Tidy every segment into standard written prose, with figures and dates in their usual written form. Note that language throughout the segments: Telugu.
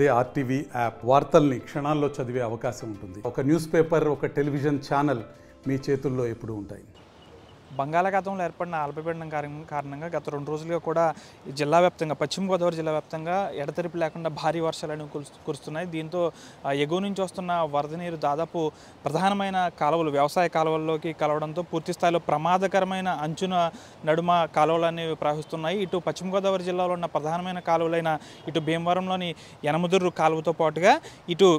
అదే ఆర్టీవీ యాప్ వార్తల్ని క్షణాల్లో చదివే అవకాశం ఉంటుంది. ఒక న్యూస్ పేపర్, ఒక టెలివిజన్ ఛానల్ మీ చేతుల్లో ఎప్పుడూ ఉంటాయి. బంగాళాఖాతంలో ఏర్పడిన అల్పపీడనం కారణంగా గత 2 రోజులుగా కూడా జిల్లా వ్యాప్తంగా, పశ్చిమ గోదావరి జిల్లా వ్యాప్తంగా ఎడతెరిపి లేకుండా భారీ వర్షాలు కురుస్తున్నాయి. దీంతో ఎగువ నుంచి వస్తున్న వరద నీరు దాదాపు ప్రధానమైన కాలువలు, వ్యవసాయ కాలువల్లోకి కలవడంతో పూర్తి స్థాయిలో ప్రమాదకరమైన అంచున నడుమ కాలువలన్నీ ప్రవహిస్తున్నాయి. ఇటు పశ్చిమ గోదావరి జిల్లాలో ఉన్న ప్రధానమైన కాలువలైన ఇటు భీమవరంలోని యనమదుర్రు కాలువతో పాటుగా ఇటు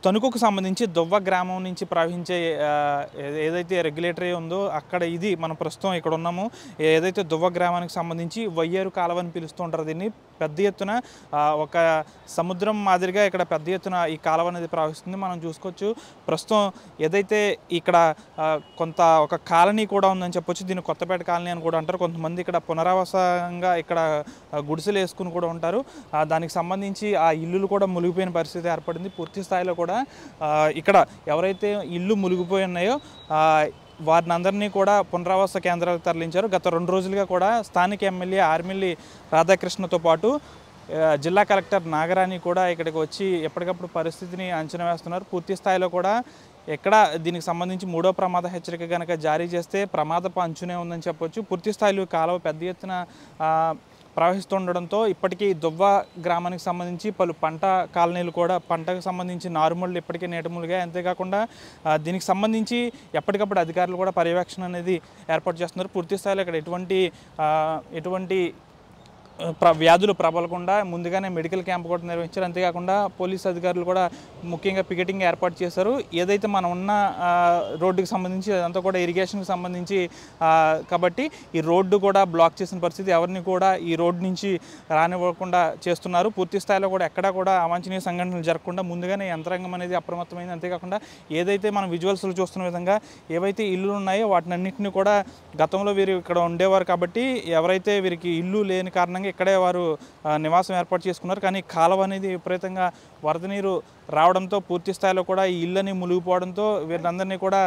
తణుకుకు సంబంధించి దువ్వ గ్రామం నుంచి ప్రవహించే ఏదైతే రెగ్యులేటరీ ఉందో అక్కడ ఇది మనం ప్రస్తుతం ఇక్కడ ఉన్నాము. ఏదైతే దువ్వ గ్రామానికి సంబంధించి వయ్యేరు కాలువ అని పిలుస్తూ ఉంటారు. దీన్ని పెద్ద ఎత్తున ఒక సముద్రం మాదిరిగా ఇక్కడ పెద్ద ఎత్తున ఈ కాలువ అనేది ప్రవహిస్తుంది. మనం చూసుకోవచ్చు. ప్రస్తుతం ఏదైతే ఇక్కడ ఒక కాలనీ కూడా ఉందని చెప్పొచ్చు. దీన్ని కొత్తపేట కాలనీ అని కూడా అంటారు. కొంతమంది ఇక్కడ పునరావాసంగా ఇక్కడ గుడిసెలు వేసుకుని కూడా ఉంటారు. దానికి సంబంధించి ఆ ఇల్లులు కూడా మునిగిపోయిన పరిస్థితి ఏర్పడింది. పూర్తి స్థాయిలో కూడా ఇక్కడ ఎవరైతే ఇల్లు మునిగిపోయి ఉన్నాయో వారిని అందరినీ కూడా పునరావాస కేంద్రాలకు తరలించారు. గత 2 రోజులుగా కూడా స్థానిక ఎమ్మెల్యే ఆర్మిల్లి రాధాకృష్ణతో పాటు జిల్లా కలెక్టర్ నాగరాణి కూడా ఇక్కడికి వచ్చి ఎప్పటికప్పుడు పరిస్థితిని అంచనా వేస్తున్నారు. పూర్తి స్థాయిలో కూడా ఎక్కడ దీనికి సంబంధించి 3వ ప్రమాద హెచ్చరిక కనుక జారీ చేస్తే ప్రమాదపు అంచునే ఉందని చెప్పొచ్చు. పూర్తి స్థాయిలో కాలువ పెద్ద ఎత్తున ప్రవహిస్తుండడంతో ఇప్పటికీ దువ్వ గ్రామానికి సంబంధించి పలు పంట కాలనీలు కూడా పంటకు సంబంధించి నారుమళ్ళు ఇప్పటికే నీటములుగా. అంతేకాకుండా దీనికి సంబంధించి ఎప్పటికప్పుడు అధికారులు కూడా పర్యవేక్షణ అనేది ఏర్పాటు చేస్తున్నారు. పూర్తి స్థాయిలో ఇక్కడ ఎటువంటి వ్యాధులు ప్రబలకుండా ముందుగానే మెడికల్ క్యాంప్ కూడా నిర్వహించారు. అంతేకాకుండా పోలీసు అధికారులు కూడా ముఖ్యంగా పికెటింగ్ ఏర్పాటు చేశారు. ఏదైతే మనం ఉన్న రోడ్డుకి సంబంధించి అదంతా కూడా ఇరిగేషన్కి సంబంధించి కాబట్టి ఈ రోడ్డు కూడా బ్లాక్ చేసిన పరిస్థితి, ఎవరిని కూడా ఈ రోడ్డు నుంచి రానివ్వకుండా చేస్తున్నారు. పూర్తి స్థాయిలో కూడా ఎక్కడా కూడా అవాంఛనీయ సంఘటనలు జరగకుండా ముందుగానే యంత్రాంగం అనేది అప్రమత్తమైంది. అంతేకాకుండా ఏదైతే మనం విజువల్స్లో చూస్తున్న విధంగా ఏవైతే ఇల్లులు ఉన్నాయో వాటినన్నింటినీ కూడా గతంలో వీరు ఇక్కడ ఉండేవారు కాబట్టి ఎవరైతే వీరికి ఇల్లు లేని కారణంగా ఇక్కడే వారు నివాసం ఏర్పాటు చేసుకున్నారు. కానీ కాలువ అనేది విపరీతంగా వరద నీరు రావడంతో పూర్తి స్థాయిలో కూడా ఈ ఇళ్ళని మునిగిపోవడంతో వీళ్ళందరినీ కూడా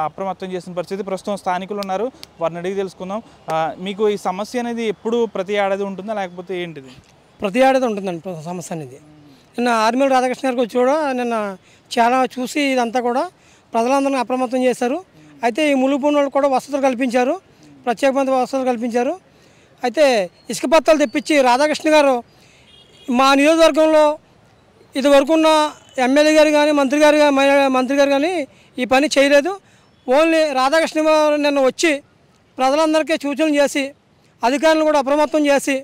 అప్రమత్తం చేసిన పరిస్థితి. ప్రస్తుతం స్థానికులు ఉన్నారు, వారిని అడిగి తెలుసుకుందాం. మీకు ఈ సమస్య అనేది ఎప్పుడు ప్రతి ఏడాది ఉంటుందా లేకపోతే ఏంటిది? ప్రతి ఏడాది ఉంటుందండి సమస్య అనేది. నిన్న ఆర్మిల్ రాధాకృష్ణ గారికి వచ్చి కూడా నిన్న చాలా చూసి ఇదంతా కూడా ప్రజలందరినీ అప్రమత్తం చేశారు. అయితే ఈ మునిగిపోయిన వాళ్ళు కూడా వసతులు కల్పించారు, ప్రత్యేకమైన వసతులు కల్పించారు. అయితే ఇసుక పత్రాలు తెప్పించి రాధాకృష్ణ గారు మా నియోజకవర్గంలో ఇదివరకు ఉన్న ఎమ్మెల్యే గారు కానీ మంత్రి గారు కానీ ఈ పని చేయలేదు. ఓన్లీ రాధాకృష్ణ గారు నిన్న వచ్చి ప్రజలందరికీ సూచనలు చేసి అధికారులను కూడా అప్రమత్తం చేసి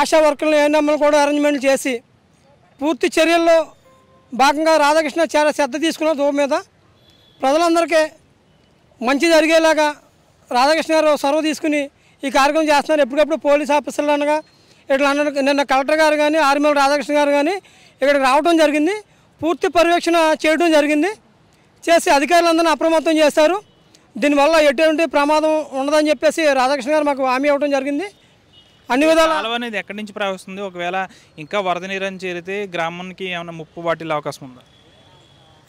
ఆశా వర్కర్లు ఏఎన్ఎంలు కూడా అరేంజ్మెంట్లు చేసి పూర్తి చర్యల్లో భాగంగా రాధాకృష్ణ చాలా శ్రద్ధ తీసుకున్న దూరం మీద ప్రజలందరికీ మంచి జరిగేలాగా రాధాకృష్ణ గారు చొరవ తీసుకుని ఈ కార్యక్రమం చేస్తున్నారు. ఎప్పటికప్పుడు పోలీస్ ఆఫీసర్లు అనగా ఇట్లా నిన్న కలెక్టర్ గారు కానీ ఆర్మిల్ రాధాకృష్ణ గారు కానీ ఇక్కడికి రావడం జరిగింది. పూర్తి పర్యవేక్షణ చేయడం జరిగింది. చేసి అధికారులందరినీ అప్రమత్తం చేశారు. దీనివల్ల ఎటువంటి ప్రమాదం ఉండదని చెప్పేసి రాధాకృష్ణ గారు మాకు హామీ ఇవ్వడం జరిగింది. అన్ని విధాలు కాలువ అనేది ఎక్కడి నుంచి ప్రవహిస్తుంది? ఒకవేళ ఇంకా వరద నీరని చేరితే గ్రామానికి ఏమైనా ముప్పు వాటిల్లే అవకాశం ఉందా?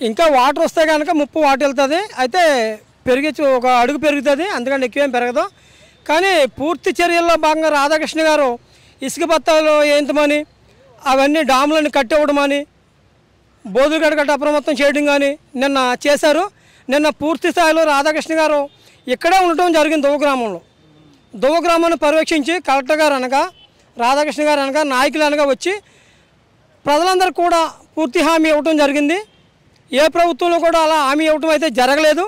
ఇంకా వాటర్ వస్తే కనుక ముప్పు వాటిల్తుంది. అయితే ఒక అడుగు పెరుగుతుంది, అందుకని ఎక్కువేం పెరగదు. కానీ పూర్తి చర్యల్లో భాగంగా రాధాకృష్ణ గారు ఇసుక పత్రాలు వేయించమని, అవన్నీ డాములను కట్టివ్వడమని, బోధులు కట్ట అప్రమత్తం చేయడం కానీ నిన్న చేశారు. నిన్న పూర్తి స్థాయిలో రాధాకృష్ణ గారు ఇక్కడే ఉండటం జరిగింది. దువ్వ గ్రామాన్ని పర్యవేక్షించి కలెక్టర్ గారు అనగా రాధాకృష్ణ గారు అనగా నాయకులు అనగా వచ్చి ప్రజలందరూ కూడా పూర్తి హామీ ఇవ్వటం జరిగింది. ఏ ప్రభుత్వంలో కూడా అలా హామీ ఇవ్వటం అయితే జరగలేదు.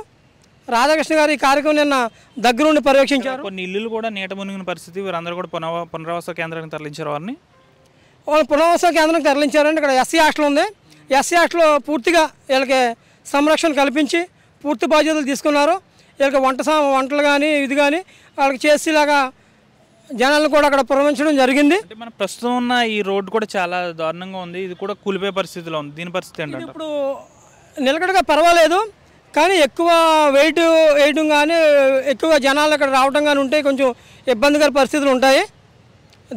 రాధాకృష్ణ గారు ఈ కార్యక్రమం నిన్న దగ్గరుండి పర్యవేక్షించారు. కొన్ని ఇల్లులు కూడా నీట మునిగిన పరిస్థితి, వీరందరూ కూడా పునరావాస కేంద్రానికి తరలించారు. వాళ్ళు పునరావాస కేంద్రానికి తరలించారండి. ఇక్కడ ఎస్సీ హాస్టల్ ఉంది. ఎస్సీ హాస్టల్లో పూర్తిగా వీళ్ళకి సంరక్షణ కల్పించి పూర్తి బాధ్యతలు తీసుకున్నారు. వీళ్ళకి వంటలు కానీ ఇది కానీ వాళ్ళకి చేసేలాగా జనాలను కూడా అక్కడ పురమించడం జరిగింది. అంటే మన ప్రస్తుతం ఉన్న ఈ రోడ్డు కూడా చాలా దారుణంగా ఉంది. ఇది కూడా కూలిపోయే పరిస్థితిలో ఉంది. దీని పరిస్థితి ఏంటంటే ఇప్పుడు నిలకడగా పర్వాలేదు, కానీ ఎక్కువ వెయిట్ వేయడం కానీ ఎక్కువ జనాలు అక్కడ రావడం కానీ ఉంటే కొంచెం ఇబ్బందికర పరిస్థితులు ఉంటాయి.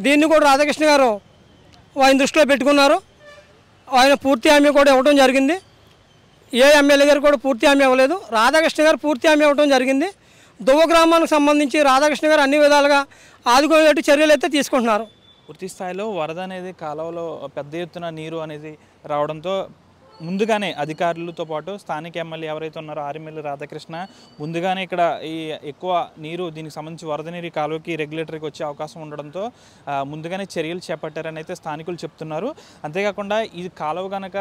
దీన్ని కూడా రాధాకృష్ణ గారు ఆయన దృష్టిలో పెట్టుకున్నారు. ఆయన పూర్తి హామీ కూడా ఇవ్వడం జరిగింది. ఏ ఎమ్మెల్యే గారు కూడా పూర్తి హామీ ఇవ్వలేదు, రాధాకృష్ణ గారు పూర్తి హామీ ఇవ్వడం జరిగింది. దువ్వ గ్రామానికి సంబంధించి రాధాకృష్ణ గారు అన్ని విధాలుగా ఆదుకునేట్టు చర్యలు అయితే తీసుకుంటున్నారు. పూర్తి స్థాయిలో వరద అనేది కాలువలో పెద్ద ఎత్తున నీరు అనేది రావడంతో ముందుగానే అధికారులతో పాటు స్థానిక ఎమ్మెల్యే ఎవరైతే ఉన్నారో ఆర్ఎంఎల్ఏ రాధాకృష్ణ ముందుగానే ఇక్కడ ఈ ఎక్కువ నీరు దీనికి సంబంధించి వరద నీరు కాలువకి రెగ్యులేటరీకి వచ్చే అవకాశం ఉండడంతో ముందుగానే చర్యలు చేపట్టారని అయితే స్థానికులు చెప్తున్నారు. అంతేకాకుండా ఈ కాలువ కనుక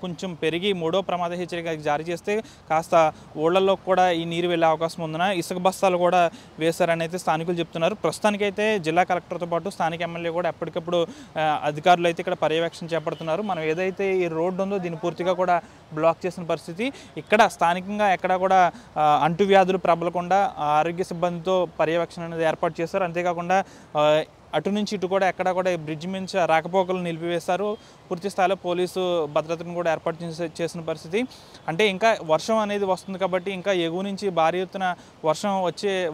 కొంచెం పెరిగి 3వ ప్రమాద హెచ్చరిక జారీ చేస్తే కాస్త ఊళ్ళల్లో కూడా ఈ నీరు వెళ్ళే అవకాశం ఉందన ఇసుక బస్తాలు కూడా వేశారని అయితే స్థానికులు చెప్తున్నారు. ప్రస్తుతానికైతే జిల్లా కలెక్టర్తో పాటు స్థానిక ఎమ్మెల్యే కూడా ఎప్పటికప్పుడు అధికారులు అయితే ఇక్కడ పర్యవేక్షణ చేపడుతున్నారు. మనం ఏదైతే ఈ రోడ్డు ఉందో దీన్ని పూర్తిగా కూడా బ్లాక్ చేసిన పరిస్థితి. ఇక్కడ స్థానికంగా ఎక్కడ కూడా అంటువ్యాధులు ప్రబలకుండా ఆరోగ్య సిబ్బందితో పర్యవేక్షణ అనేది ఏర్పాటు చేశారు. అంతేకాకుండా అటు నుంచి ఇటు కూడా ఎక్కడ కూడా బ్రిడ్జ్ మించి రాకపోకలు నిలిపివేశారు. పూర్తి స్థాయిలో పోలీసు భద్రతను కూడా ఏర్పాటు చేసిన పరిస్థితి. అంటే ఇంకా వర్షం అనేది వస్తుంది కాబట్టి ఇంకా ఎగువ నుంచి భారీ ఎత్తున వర్షం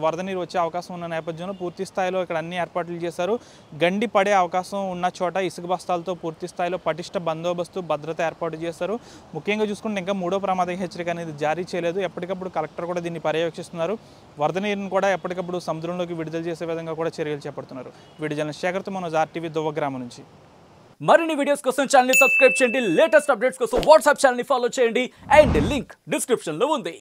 వరద నీరు వచ్చే అవకాశం ఉన్న నేపథ్యంలో పూర్తి స్థాయిలో ఇక్కడ అన్ని ఏర్పాట్లు చేశారు. గండి పడే అవకాశం ఉన్న చోట ఇసుక బస్తాలతో పూర్తి స్థాయిలో పటిష్ట బందోబస్తు భద్రత ఏర్పాటు చేశారు. ముఖ్యంగా చూసుకుంటే ఇంకా 3వ ప్రమాద హెచ్చరిక అనేది జారీ చేయలేదు. ఎప్పటికప్పుడు కలెక్టర్ కూడా దీన్ని పర్యవేక్షిస్తున్నారు. వరద నీరును కూడా ఎప్పటికప్పుడు సముద్రంలోకి విడుదల చేసే విధంగా కూడా చర్యలు చేపడుతున్నారు. జర్నలిస్ట్ శేఖర్తో మనోజ్ RTV దువ్వ గ్రామం నుంచి. మరిన్ని వీడియోస్ కోసం ఛానల్ ని సబ్స్క్రైబ్ చేయండి. లేటెస్ట్ అప్డేట్స్ కోసం వాట్సాప్ ఛానల్ ని ఫాలో చేయండి. అండ్ లింక్ డిస్క్రిప్షన్ లో ఉంది.